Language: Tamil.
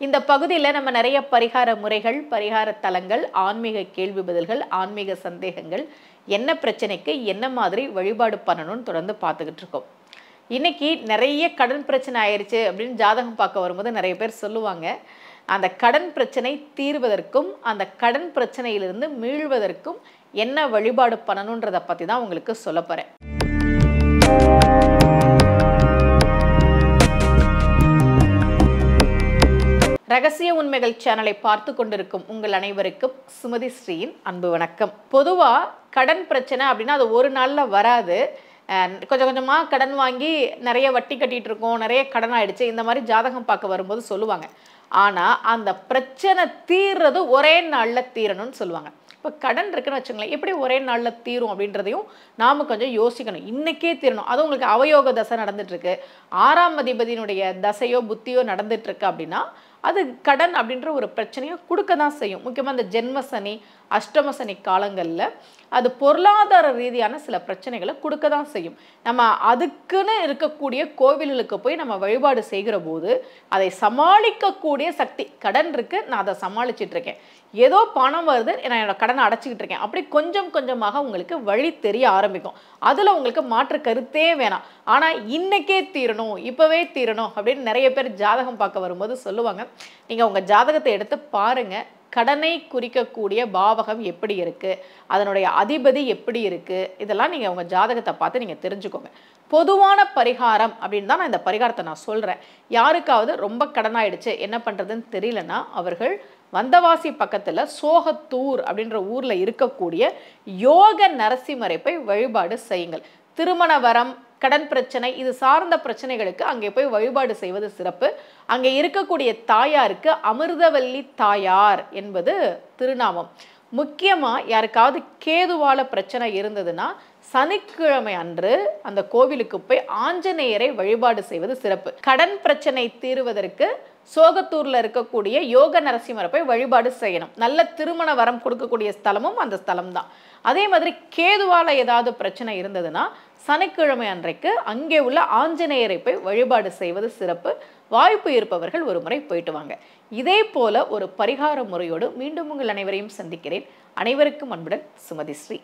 இந்த பகுதியில் நம்ம நிறைய பரிகார முறைகள், பரிகார தலங்கள், ஆன்மீக கேள்வி பதில்கள், ஆன்மீக சந்தேகங்கள், என்ன பிரச்சனைக்கு என்ன மாதிரி வழிபாடு பண்ணணும்னு தொடர்ந்து பார்த்துக்கிட்டு இருக்கோம். இன்னைக்கு நிறைய கடன் பிரச்சனை ஆயிடுச்சு அப்படின்னு ஜாதகம் பார்க்க வரும்போது நிறைய பேர் சொல்லுவாங்க. அந்த கடன் பிரச்சனை தீர்வதற்கும் அந்த கடன் பிரச்சனையிலிருந்து மீள்வதற்கும் என்ன வழிபாடு பண்ணணுன்றதை பற்றி தான் உங்களுக்கு சொல்ல போகிறேன். ரகசிய உண்மைகள் சேனலை பார்த்து கொண்டிருக்கும் உங்கள் அனைவருக்கும் சுமதி ஸ்ரீயின் அன்பு வணக்கம். பொதுவாக கடன் பிரச்சனை அப்படின்னா அது ஒரு நாளில் வராது. கொஞ்சம் கொஞ்சமாக கடன் வாங்கி நிறைய வட்டி கட்டிகிட்டு இருக்கோம், நிறைய கடன் ஆயிடுச்சு, இந்த மாதிரி ஜாதகம் பார்க்க வரும்போது சொல்லுவாங்க. ஆனால் அந்த பிரச்சனை தீர்றது ஒரே நாளில் தீரணும்னு சொல்லுவாங்க. இப்போ கடன் இருக்குன்னு வச்சுங்களேன், எப்படி ஒரே நாளில் தீரும் அப்படின்றதையும் நாம் கொஞ்சம் யோசிக்கணும். இன்றைக்கே தீரணும். அதுவும் உங்களுக்கு அவயோக தசை நடந்துட்டுருக்கு, 6ஆம் அதிபதியினுடைய தசையோ புத்தியோ நடந்துட்டுருக்கு அப்படின்னா அது கடன் அப்படின்ற ஒரு பிரச்சனையை கொடுக்க தான் செய்யும். முக்கியமாக இந்த ஜென்ம சனி, அஷ்டம சனி காலங்களில் அது பொருளாதார ரீதியான சில பிரச்சனைகளை கொடுக்க தான் செய்யும். நம்ம அதுக்குன்னு இருக்கக்கூடிய கோவில்களுக்கு போய் நம்ம வழிபாடு செய்கிற போது அதை சமாளிக்கக்கூடிய சக்தி, கடன் இருக்குது, நான் அதை சமாளிச்சுட்டு இருக்கேன், ஏதோ பணம் வருது, நான் என்னோட கடனை அடைச்சிக்கிட்டு இருக்கேன், அப்படி கொஞ்சம் கொஞ்சமாக உங்களுக்கு வழி தெரிய ஆரம்பிக்கும். அதில் உங்களுக்கு மாற்று கருத்தே வேணாம். ஆனால் இன்றைக்கே தீரணும், இப்போவே தீரணும் அப்படின்னு நிறைய பேர் ஜாதகம் பார்க்க வரும்போது சொல்லுவாங்க. நீங்கள் உங்கள் ஜாதகத்தை எடுத்து பாருங்கள். கடனை குறிக்கக்கூடிய பாவகம் எப்படி இருக்குது, அதனுடைய அதிபதி எப்படி இருக்குது, இதெல்லாம் நீங்கள் உங்கள் ஜாதகத்தை பார்த்து நீங்கள் தெரிஞ்சுக்கோங்க. பொதுவான பரிகாரம் அப்படின்னு தான் நான் இந்த பரிகாரத்தை நான் சொல்கிறேன். யாருக்காவது ரொம்ப கடனாயிடுச்சு, என்ன பண்ணுறதுன்னு தெரியலன்னா அவர்கள் வந்தவாசி பக்கத்தில் சோகத்தூர் அப்படின்ற ஊரில் இருக்கக்கூடிய யோக நரசிம்மரை போய் வழிபாடு செய்யுங்கள். திருமண வரம், கடன் பிரச்சனை, இது சார்ந்த பிரச்சனைகளுக்கு அங்கே போய் வழிபாடு செய்வது சிறப்பு. அங்கே இருக்கக்கூடிய தாயாருக்கு அமிர்தவல்லி தாயார் என்பது திருநாமம். முக்கியமாக யாருக்காவது கேதுவால பிரச்சனை இருந்ததுன்னா சனிக்கிழமை அன்று அந்த கோவிலுக்கு போய் ஆஞ்சநேயரை வழிபாடு செய்வது சிறப்பு. கடன் பிரச்சனை தீர்வதற்கு சோகத்தூர்ல இருக்கக்கூடிய யோக நரசிம்மரை போய் வழிபாடு செய்யணும். நல்ல திருமண வரம் கொடுக்கக்கூடிய ஸ்தலமும் அந்த ஸ்தலம் தான். அதே மாதிரி கேதுவால ஏதாவது பிரச்சனை இருந்ததுன்னா சனிக்கிழமை அன்றைக்கு அங்கே உள்ள ஆஞ்சநேயரை போய் வழிபாடு செய்வது சிறப்பு. வாய்ப்பு இருப்பவர்கள் ஒரு முறை போயிட்டு வாங்க. இதே போல ஒரு பரிகார முறையோடு மீண்டும் உங்கள் அனைவரையும் சந்திக்கிறேன். அனைவருக்கும் அன்புடன் சுமதி ஸ்ரீ.